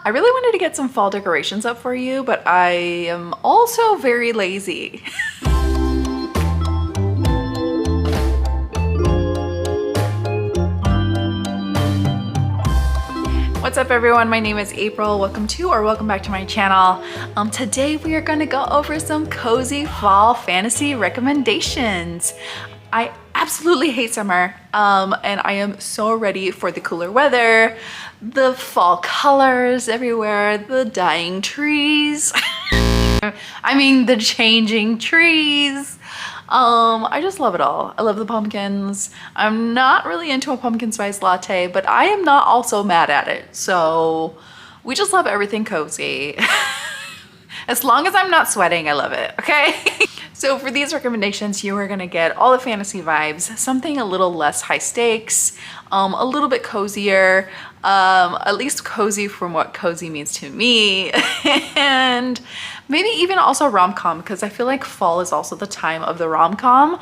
I really wanted to get some fall decorations up for you, but I am also very lazy. What's up everyone, my name is April. Welcome back to my channel. Today we are gonna go over some cozy fall fantasy recommendations. I absolutely hate summer and I am so ready for the cooler weather, the fall colors everywhere, the dying trees. I mean the changing trees. I just love it all. I love the pumpkins. I'm not really into a pumpkin spice latte, but I am not also mad at it. So we just love everything cozy. As long as I'm not sweating, I love it, okay? So for these recommendations, you are gonna get all the fantasy vibes, something a little less high stakes, a little bit cozier, at least cozy from what cozy means to me, and maybe even also rom-com, because I feel like fall is also the time of the rom-com.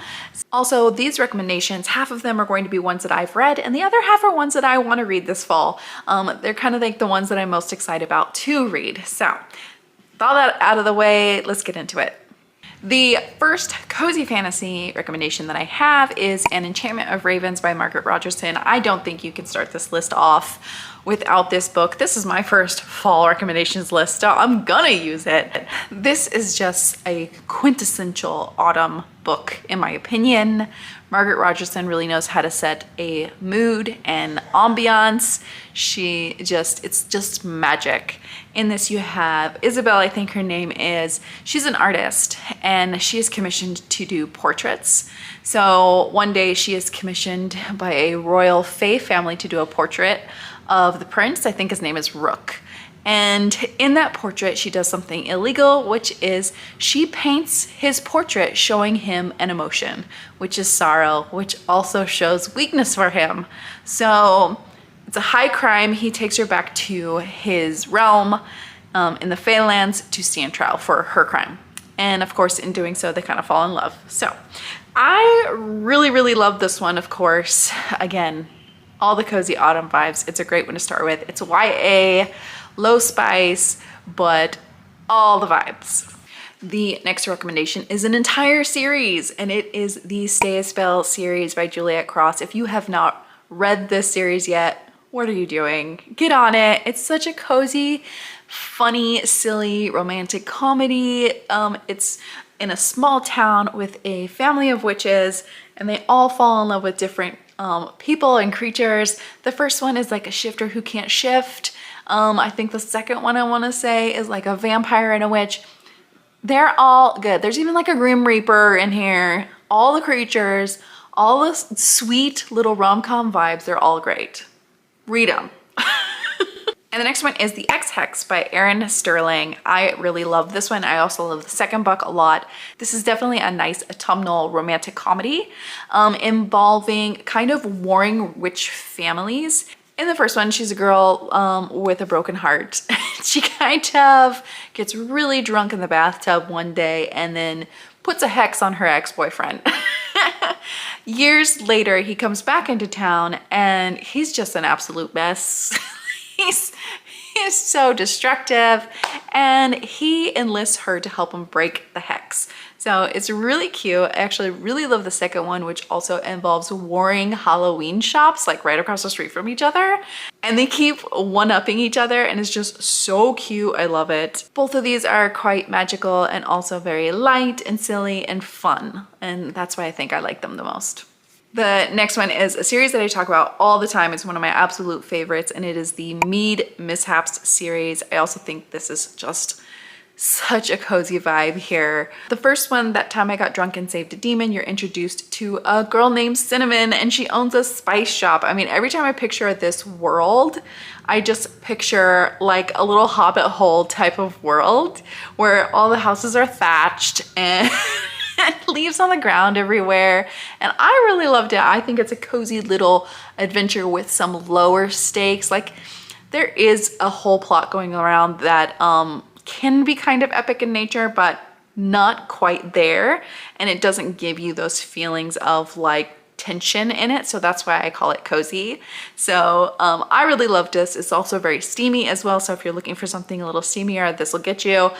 Also, these recommendations, half of them are going to be ones that I've read, and the other half are ones that I want to read this fall. They're kind of like the ones that I'm most excited about to read. So, with all that out of the way, let's get into it. The first cozy fantasy recommendation that I have is An Enchantment of Ravens by Margaret Rogerson. I don't think you can start this list off without this book. This is my first fall recommendations list, so I'm gonna use it. This is just a quintessential autumn book, in my opinion. Margaret Rogerson really knows how to set a mood and ambiance. It's just magic. In this you have Isabel, I think her name is. She's an artist and she is commissioned to do portraits. So one day she is commissioned by a royal fae family to do a portrait of the prince. I think his name is Rook. And in that portrait, she does something illegal, which is she paints his portrait showing him an emotion, which is sorrow, which also shows weakness for him. So it's a high crime. He takes her back to his realm in the Faelands to stand trial for her crime. And of course, in doing so, they kind of fall in love. So I really, really love this one, of course. Again, all the cozy autumn vibes. It's a great one to start with. It's YA, low spice, but all the vibes. The next recommendation is an entire series, and it is the Stay a Spell series by Juliet Cross. If you have not read this series yet, what are you doing? Get on it. It's such a cozy, funny, silly, romantic comedy. It's in a small town with a family of witches, and they all fall in love with different people and creatures. The first one is like a shifter who can't shift. I think the second one I want to say is like a vampire and a witch. They're all good. There's even like a Grim Reaper in here. All the creatures, all the sweet little rom-com vibes, they're all great. Read them. And the next one is the X Hex by Erin Sterling. I really love this one. I also love the second book a lot. This is definitely a nice autumnal romantic comedy involving kind of warring witch families. In the first one, she's a girl with a broken heart. She kind of gets really drunk in the bathtub one day and then puts a hex on her ex-boyfriend. Years later, he comes back into town and he's just an absolute mess. He's so destructive, and he enlists her to help him break the hex. So it's really cute. I actually really love the second one, which also involves warring Halloween shops like right across the street from each other. And they keep one-upping each other, and it's just so cute. I love it. Both of these are quite magical and also very light and silly and fun. And that's why I think I like them the most. The next one is a series that I talk about all the time. It's one of my absolute favorites, and it is the Mead Mischiefs series. I also think this is just such a cozy vibe here. The first one, That Time I Got Drunk and Saved a Demon, you're introduced to a girl named Cinnamon, and she owns a spice shop. I mean, every time I picture this world, I just picture like a little hobbit hole type of world where all the houses are thatched and leaves on the ground everywhere. And I really loved it. I think it's a cozy little adventure with some lower stakes. Like there is a whole plot going around that can be kind of epic in nature, but not quite there. And it doesn't give you those feelings of like tension in it, so that's why I call it cozy. So I really love this. It's also very steamy as well, so if you're looking for something a little steamier, this will get you.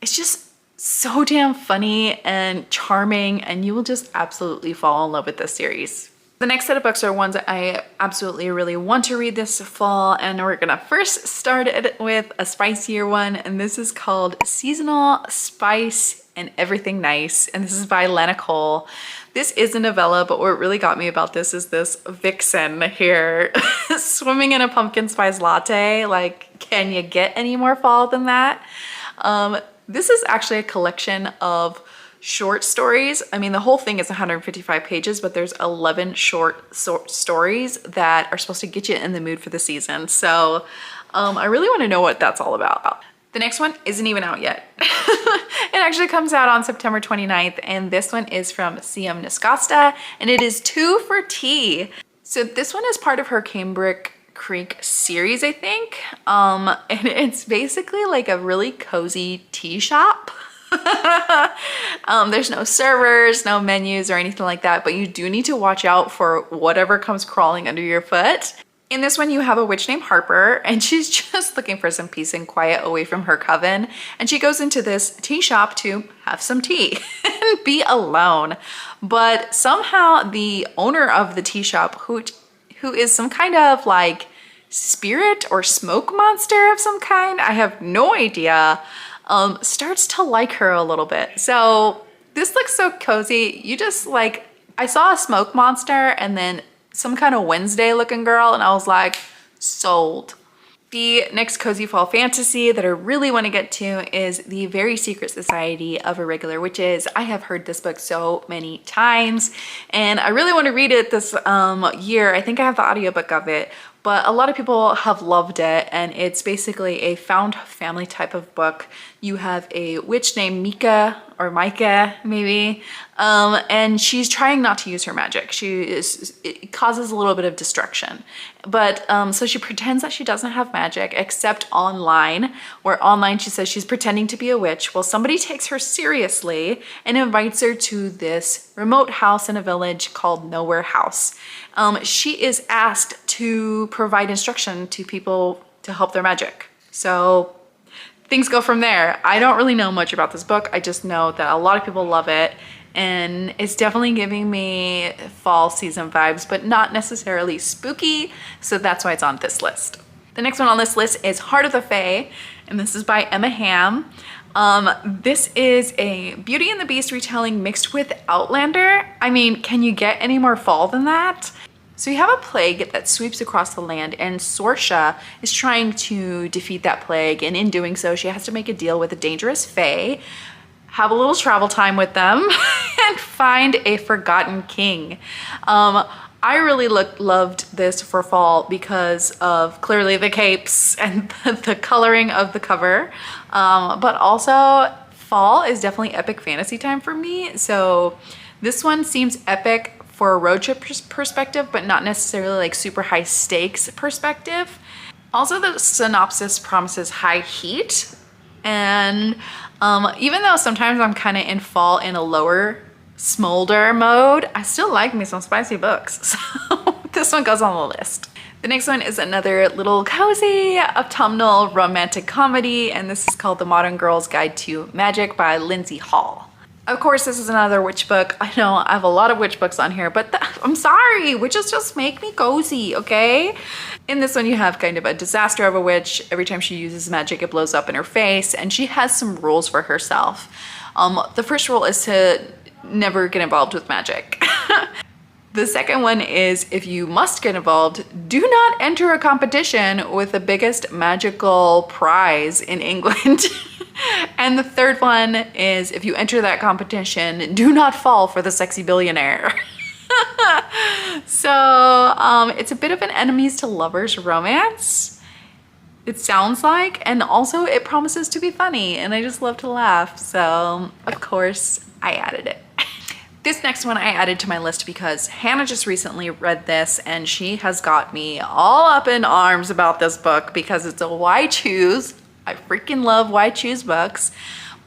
It's just so damn funny and charming, and you will just absolutely fall in love with this series. The next set of books are ones that I absolutely really want to read this fall, and we're gonna first start it with a spicier one, and this is called Seasonal Spice and Everything Nice, and this is by Lena Cole. This is a novella, but what really got me about this is this vixen here swimming in a pumpkin spice latte. Like, can you get any more fall than that? This is actually a collection of short stories. I mean, the whole thing is 155 pages, but there's 11 short stories that are supposed to get you in the mood for the season. So I really want to know what that's all about. The next one isn't even out yet. It actually comes out on September 29th, and this one is from CM Niscosta, and it is Two for Tea. So this one is part of her Cambric Creek series, I think. And it's basically like a really cozy tea shop. There's no servers, no menus or anything like that, but you do need to watch out for whatever comes crawling under your foot. In this one, you have a witch named Harper, and she's just looking for some peace and quiet away from her coven. And she goes into this tea shop to have some tea and be alone. But somehow the owner of the tea shop, who is some kind of like spirit or smoke monster of some kind, I have no idea, starts to like her a little bit. So this looks so cozy. You just like, I saw a smoke monster and then some kind of Wednesday looking girl, and I was like, sold. The next cozy fall fantasy that I really want to get to is The Very Secret Society of Irregular Witches. I have heard this book so many times, and I really want to read it this year. I think I have the audiobook of it, but a lot of people have loved it, and it's basically a found family type of book. You have a witch named Mika, or Micah maybe, and she's trying not to use her magic. It causes a little bit of destruction. But so she pretends that she doesn't have magic except online, where online she says she's pretending to be a witch. Well, somebody takes her seriously and invites her to this remote house in a village called Nowhere House. She is asked to provide instruction to people to help their magic. So things go from there. I don't really know much about this book. I just know that a lot of people love it, and it's definitely giving me fall season vibes, but not necessarily spooky. So that's why it's on this list. The next one on this list is Heart of the Fae, and this is by Emma Hamm. This is a Beauty and the Beast retelling mixed with Outlander. I mean, can you get any more fall than that? So you have a plague that sweeps across the land, and Sorsha is trying to defeat that plague, and in doing so, she has to make a deal with a dangerous fae, have a little travel time with them, and find a forgotten king. I really loved this for fall because of clearly the capes and the coloring of the cover, but also fall is definitely epic fantasy time for me. So this one seems epic for a road trip perspective, but not necessarily like super high stakes perspective. Also, the synopsis promises high heat, and even though sometimes I'm kind of in fall in a lower smolder mode, I still like me some spicy books. So this one goes on the list. The next one is another little cozy autumnal romantic comedy, and this is called The Modern Girl's Guide to Magic by Lindsay Hall. Of course, this is another witch book. I know I have a lot of witch books on here, but I'm sorry, witches just make me cozy, okay? In this one, you have kind of a disaster of a witch. Every time she uses magic, it blows up in her face, and she has some rules for herself. The first rule is to never get involved with magic. The second one is, if you must get involved, do not enter a competition with the biggest magical prize in England. And the third one is, if you enter that competition, do not fall for the sexy billionaire. So it's a bit of an enemies to lovers romance, it sounds like, and also it promises to be funny, and I just love to laugh. So of course I added it. This next one I added to my list because Hannah just recently read this, and she has got me all up in arms about this book because it's a Why Choose. I freaking love Why Choose books,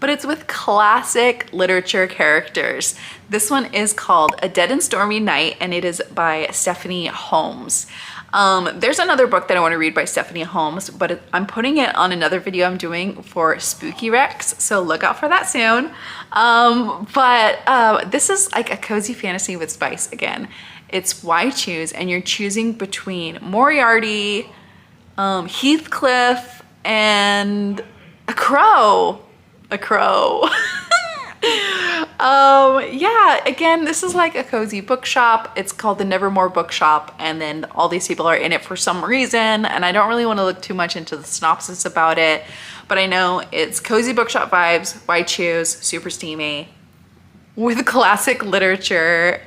but it's with classic literature characters. This one is called A Dead and Stormy Night, and it is by Stephanie Holmes. There's another book that I want to read by Stephanie Holmes, but I'm putting it on another video I'm doing for Spooky Rex, so look out for that soon. This is like a cozy fantasy with spice again. It's why choose, and you're choosing between Moriarty, Heathcliff, and a crow. Yeah, again, this is like a cozy bookshop. It's called the Nevermore Bookshop, and then all these people are in it for some reason, and I don't really want to look too much into the synopsis about it, but I know it's cozy bookshop vibes, why choose, super steamy, with classic literature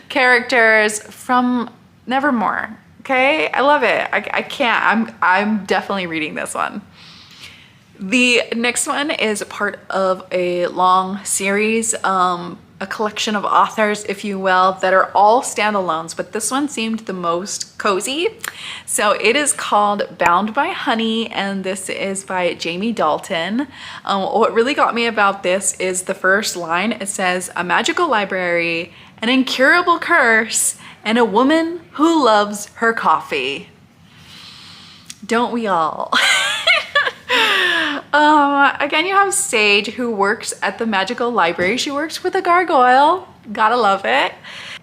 characters from Nevermore. Okay, I love it. I can't, I'm definitely reading this one. The next one is part of a long series, a collection of authors, if you will, that are all standalones, but this one seemed the most cozy. So it is called Bound by Honey, and this is by Jamie Dalton. What really got me about this is the first line. It says, "A magical library, an incurable curse, and a woman who loves her coffee." Don't we all? Again, you have Sage, who works at the magical library. She works with a gargoyle. Gotta love it.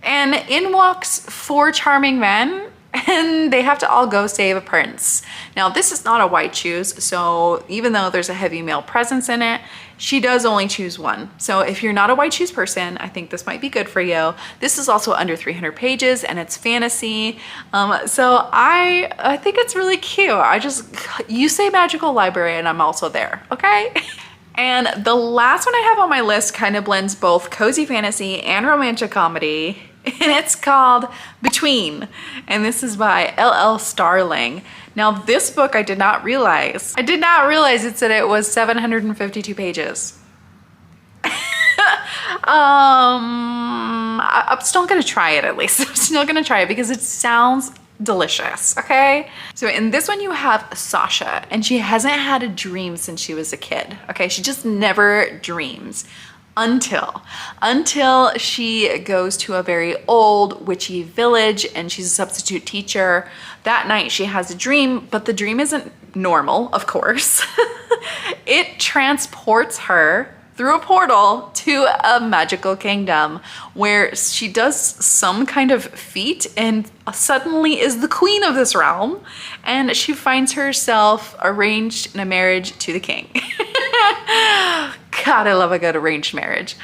And in walks 4 charming men, and they have to all go save a prince. Now, this is not a white choose, so even though there's a heavy male presence in it, she does only choose one. So if you're not a white choose person, I think this might be good for you. This is also under 300 pages, and it's fantasy. So I think it's really cute. You say magical library and I'm also there, okay? And the last one I have on my list kind of blends both cozy fantasy and romantic comedy, and it's called Between, and this is by L.L. Starling. Now, this book I did not realize. It said it was 752 pages. I'm still gonna try it at least. I'm still gonna try it because it sounds delicious, okay? So in this one you have Sasha, and she hasn't had a dream since she was a kid, okay? She just never dreams until she goes to a very old witchy village, and she's a substitute teacher. That night she has a dream, but the dream isn't normal, of course. It transports her through a portal to a magical kingdom where she does some kind of feat and suddenly is the queen of this realm, and she finds herself arranged in a marriage to the king. God, I love a good arranged marriage.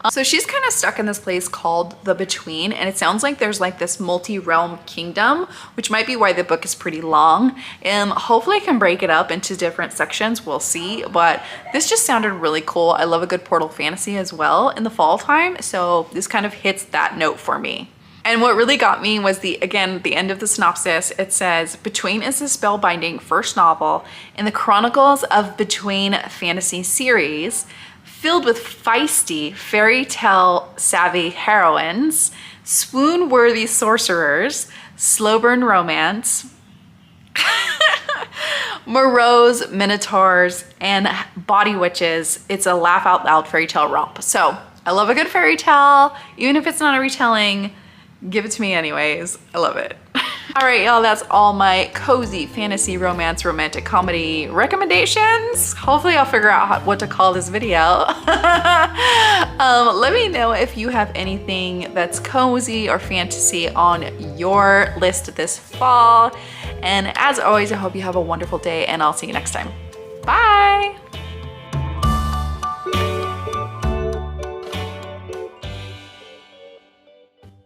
So she's kind of stuck in this place called The Between, and it sounds like there's like this multi-realm kingdom, which might be why the book is pretty long. Hopefully I can break it up into different sections, we'll see, but this just sounded really cool. I love a good portal fantasy as well in the fall time, so this kind of hits that note for me. And what really got me was the end of the synopsis. It says, Between is a spellbinding first novel in the Chronicles of Between fantasy series, filled with feisty, fairy tale savvy heroines, swoon-worthy sorcerers, slow burn romance, morose minotaurs, and body witches. It's a laugh out loud fairy tale romp. So I love a good fairy tale, even if it's not a retelling. Give it to me anyways. I love it. All right, y'all, that's all my cozy fantasy romance romantic comedy recommendations. Hopefully I'll figure out what to call this video. Let me know if you have anything that's cozy or fantasy on your list this fall. And as always, I hope you have a wonderful day, and I'll see you next time.